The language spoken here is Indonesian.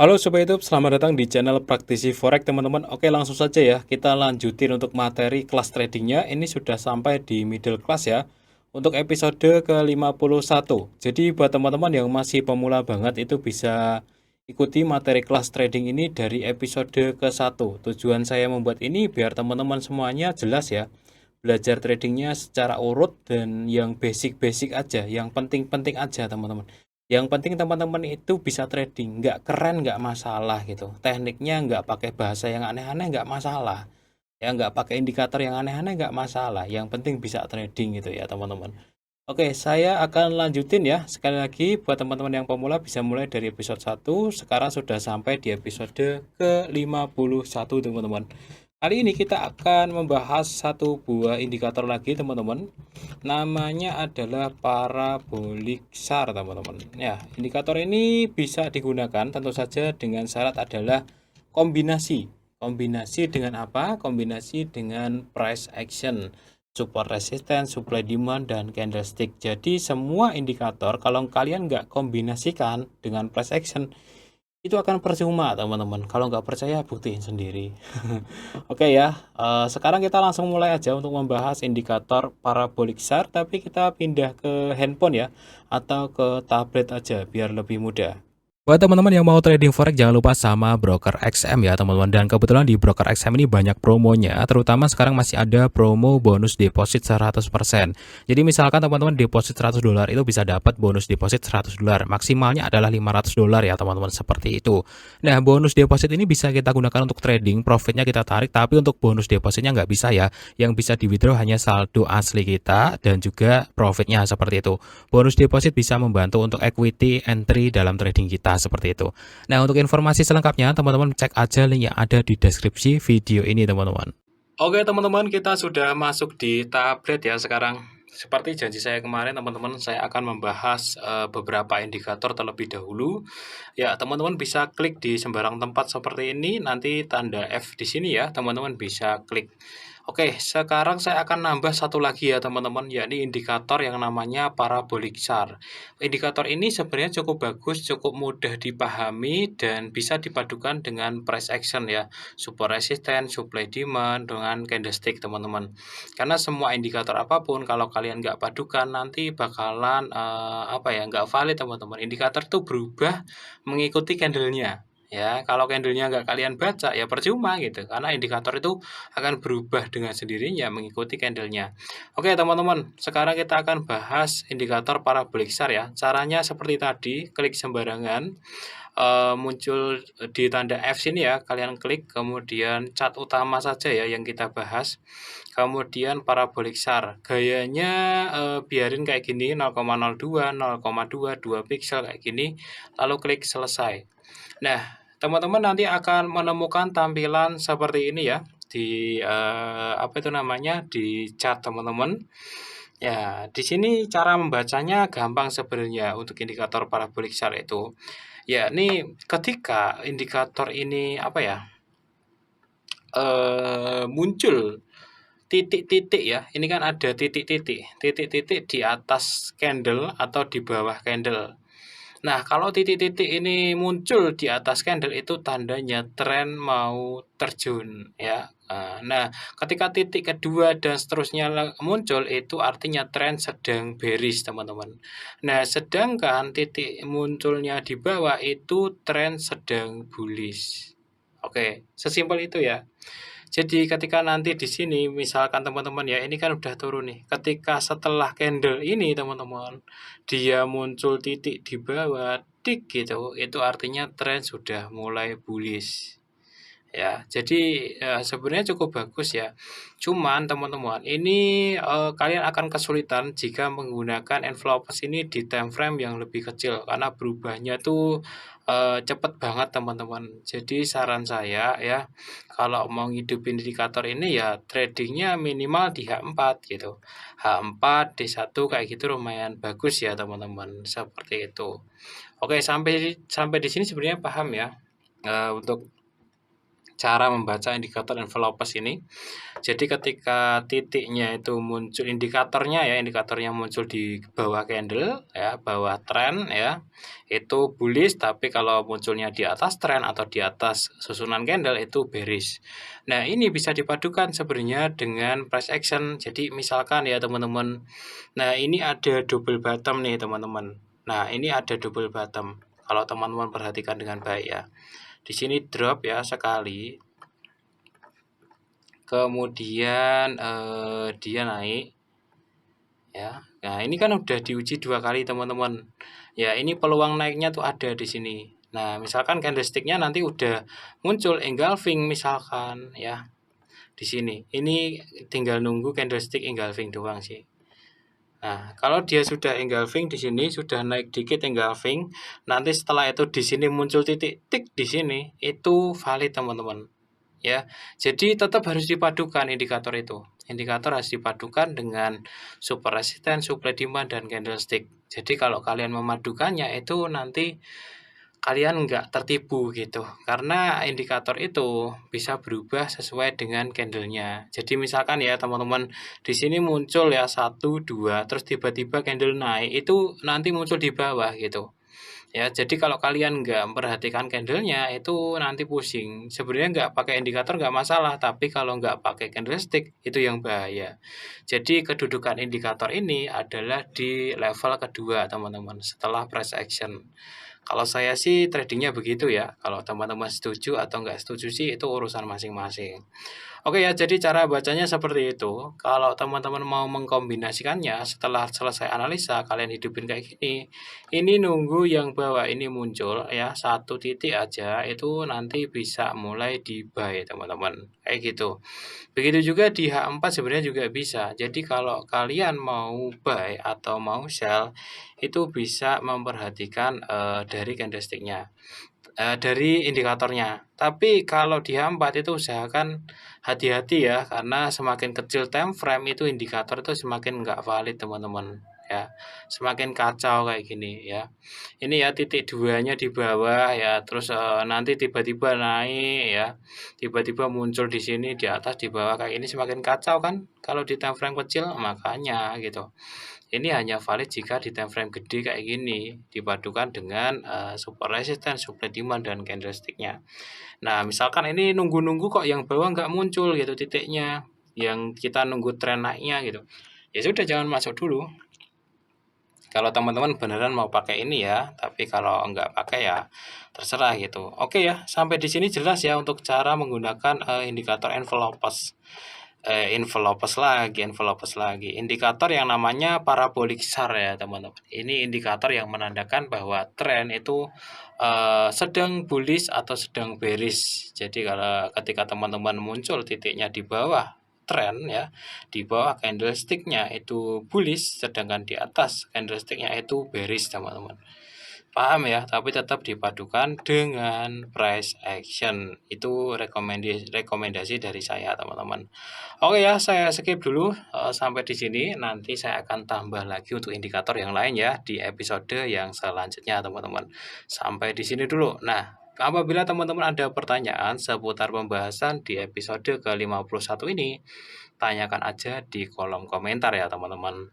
Halo Sobat YouTube, selamat datang di channel Praktisi Forex teman-teman. Oke, langsung saja ya, kita lanjutin untuk materi kelas tradingnya. Ini sudah sampai di middle class ya, untuk episode ke-51. Jadi buat teman-teman yang masih pemula banget itu bisa ikuti materi kelas trading ini dari episode ke-1. Tujuan saya membuat ini biar teman-teman semuanya jelas ya, belajar tradingnya secara urut dan yang basic-basic aja, yang penting-penting aja teman-teman. Yang penting teman-teman itu bisa trading, nggak keren nggak masalah gitu. Tekniknya nggak pakai bahasa yang aneh-aneh nggak masalah. Ya nggak pakai indikator yang aneh-aneh nggak masalah. Yang penting bisa trading gitu ya teman-teman. Oke, saya akan lanjutin ya. Sekali lagi buat teman-teman yang pemula bisa mulai dari episode 1. Sekarang sudah sampai di episode ke-51 teman-teman. Kali ini kita akan membahas satu buah indikator lagi teman-teman. Namanya adalah parabolic SAR teman-teman. Ya, indikator ini bisa digunakan tentu saja dengan syarat adalah kombinasi. Kombinasi dengan apa? Kombinasi dengan price action, support resistance, supply demand, dan candlestick. Jadi semua indikator kalau kalian nggak kombinasikan dengan price action itu akan percuma teman-teman. Kalau nggak percaya buktiin sendiri. Oke ya, sekarang kita langsung mulai aja untuk membahas indikator parabolic SAR, tapi kita pindah ke handphone ya, atau ke tablet aja biar lebih mudah. Buat teman-teman yang mau trading forex jangan lupa sama broker XM ya teman-teman. Dan kebetulan di broker XM ini banyak promonya, terutama sekarang masih ada promo bonus deposit 100%. Jadi misalkan teman-teman deposit $100 itu bisa dapat bonus deposit $100. Maksimalnya adalah $500 ya teman-teman, seperti itu. Nah, bonus deposit ini bisa kita gunakan untuk trading, profitnya kita tarik, tapi untuk bonus depositnya nggak bisa ya. Yang bisa di withdraw hanya saldo asli kita dan juga profitnya, seperti itu. Bonus deposit bisa membantu untuk equity entry dalam trading kita, seperti itu. Nah, untuk informasi selengkapnya teman-teman cek aja link yang ada di deskripsi video ini teman-teman. Oke teman-teman, kita sudah masuk di tablet ya sekarang. Seperti janji saya kemarin teman-teman, saya akan membahas beberapa indikator terlebih dahulu. Ya, teman-teman bisa klik di sembarang tempat seperti ini, nanti tanda F di sini ya, teman-teman bisa klik. Oke, sekarang saya akan nambah satu lagi ya teman-teman, yakni indikator yang namanya parabolic SAR. Indikator ini sebenarnya cukup bagus, cukup mudah dipahami, dan bisa dipadukan dengan price action ya, support resistance, supply demand, dengan candlestick teman-teman. Karena semua indikator apapun kalau kalian nggak padukan nanti bakalan nggak valid teman-teman. Indikator itu berubah mengikuti candlenya. Ya, kalau candlenya nggak kalian baca ya percuma gitu, karena indikator itu akan berubah dengan sendirinya mengikuti candlenya. Oke teman-teman, sekarang kita akan bahas indikator parabolic SAR ya. Caranya seperti tadi, klik sembarangan, muncul di tanda F sini ya, kalian klik, kemudian chart utama saja ya yang kita bahas, kemudian parabolic SAR. Gayanya biarin kayak gini, 0,02, 0,2, 2 pixel kayak gini, lalu klik selesai. Nah, teman-teman nanti akan menemukan tampilan seperti ini ya di di chart teman-teman. Ya, di sini cara membacanya gampang sebenarnya untuk indikator parabolic SAR itu. Ya, ini ketika indikator ini muncul titik-titik ya. Ini kan ada titik-titik, titik-titik di atas candle atau di bawah candle. Nah, kalau titik-titik ini muncul di atas candle itu tandanya tren mau terjun ya. Nah, ketika titik kedua dan seterusnya muncul itu artinya tren sedang bearish, teman-teman. Nah, sedangkan titik munculnya di bawah itu tren sedang bullish. Oke, sesimpel itu ya. Jadi ketika nanti di sini misalkan teman-teman ya, ini kan udah turun nih. Ketika setelah candle ini teman-teman, dia muncul titik di bawah tik gitu, itu artinya tren sudah mulai bullish. Ya, jadi sebenarnya cukup bagus ya. Cuman teman-teman, ini kalian akan kesulitan jika menggunakan envelopes ini di time frame yang lebih kecil karena berubahnya tuh cepet banget teman-teman. Jadi saran saya ya, kalau mau ngidupin indikator ini ya tradingnya minimal di H4 gitu. H4, D1 kayak gitu lumayan bagus ya teman-teman. Seperti itu. Oke, sampai sampai di sini sebenarnya paham ya. Untuk cara membaca indikator envelopes ini. Jadi ketika titiknya itu muncul indikatornya muncul di bawah candle ya, bawah tren ya, itu bullish, tapi kalau munculnya di atas tren atau di atas susunan candle itu bearish. Nah, ini bisa dipadukan sebenarnya dengan price action. Jadi misalkan ya teman-teman, nah ini ada double bottom nih teman-teman. Nah, ini ada double bottom. Kalau teman-teman perhatikan dengan baik ya. Di sini drop ya sekali, kemudian dia naik ya. Nah, ini kan udah diuji 2 kali teman-teman. Ya, ini peluang naiknya tuh ada di sini. Nah, misalkan candlestick-nya nanti udah muncul engulfing misalkan ya di sini. Ini tinggal nunggu candlestick engulfing doang sih. Nah, kalau dia sudah engulfing di sini, sudah naik dikit engulfing, nanti setelah itu di sini muncul titik tik di sini, itu valid teman-teman. Ya, jadi tetap harus dipadukan indikator itu. Indikator harus dipadukan dengan super resistance, supply demand, dan candlestick. Jadi kalau kalian memadukannya itu nanti kalian nggak tertipu gitu, karena indikator itu bisa berubah sesuai dengan candlenya. Jadi misalkan ya teman-teman, di sini muncul ya 1, 2, terus tiba-tiba candle naik, itu nanti muncul di bawah gitu. Ya, jadi kalau kalian nggak memperhatikan candlenya itu nanti pusing. Sebenarnya nggak pakai indikator nggak masalah, tapi kalau nggak pakai candlestick itu yang bahaya. Jadi kedudukan indikator ini adalah di level kedua teman-teman, setelah price action. Kalau saya sih tradingnya begitu ya. Kalau teman-teman setuju atau nggak setuju sih itu urusan masing-masing. Oke ya, jadi cara bacanya seperti itu. Kalau teman-teman mau mengkombinasikannya setelah selesai analisa, kalian hidupin kayak gini. Ini nunggu yang bawah ini muncul ya, 1 titik aja itu nanti bisa mulai di buy teman-teman. Kayak gitu. Begitu juga di H4 sebenarnya juga bisa. Jadi kalau kalian mau buy atau mau sell, itu bisa memperhatikan dari candlestick-nya, dari indikatornya. Tapi kalau di H4 itu usahakan hati-hati ya, karena semakin kecil time frame itu indikator itu semakin nggak valid teman-teman ya, semakin kacau kayak gini ya. Ini ya titik duanya di bawah ya, terus nanti tiba-tiba naik ya, tiba-tiba muncul di sini di atas di bawah kayak ini, semakin kacau kan kalau di time frame kecil. Makanya gitu, ini hanya valid jika di time frame gede kayak gini dipadukan dengan support resistance, supply demand, dan candlestick-nya. Nah, misalkan ini nunggu-nunggu kok yang bawah nggak muncul gitu titiknya, yang kita nunggu tren naiknya gitu. Ya sudah, jangan masuk dulu. Kalau teman-teman beneran mau pakai ini ya, tapi kalau nggak pakai ya terserah gitu. Oke ya, sampai di sini jelas ya untuk cara menggunakan indikator envelopes. Envelopes lagi. Indikator yang namanya parabolic SAR ya teman-teman. Ini indikator yang menandakan bahwa tren itu sedang bullish atau sedang bearish. Jadi kalau ketika teman-teman muncul titiknya di bawah tren ya, di bawah candlestick-nya itu bullish, sedangkan di atas candlestick-nya itu bearish teman-teman. Paham ya, tapi tetap dipadukan dengan price action. Itu rekomendasi dari saya teman-teman. Oke ya, saya skip dulu sampai di sini. Nanti saya akan tambah lagi untuk indikator yang lain ya di episode yang selanjutnya teman-teman. Sampai di sini dulu. Nah, apabila teman-teman ada pertanyaan seputar pembahasan di episode ke-51 ini, tanyakan aja di kolom komentar ya teman-teman.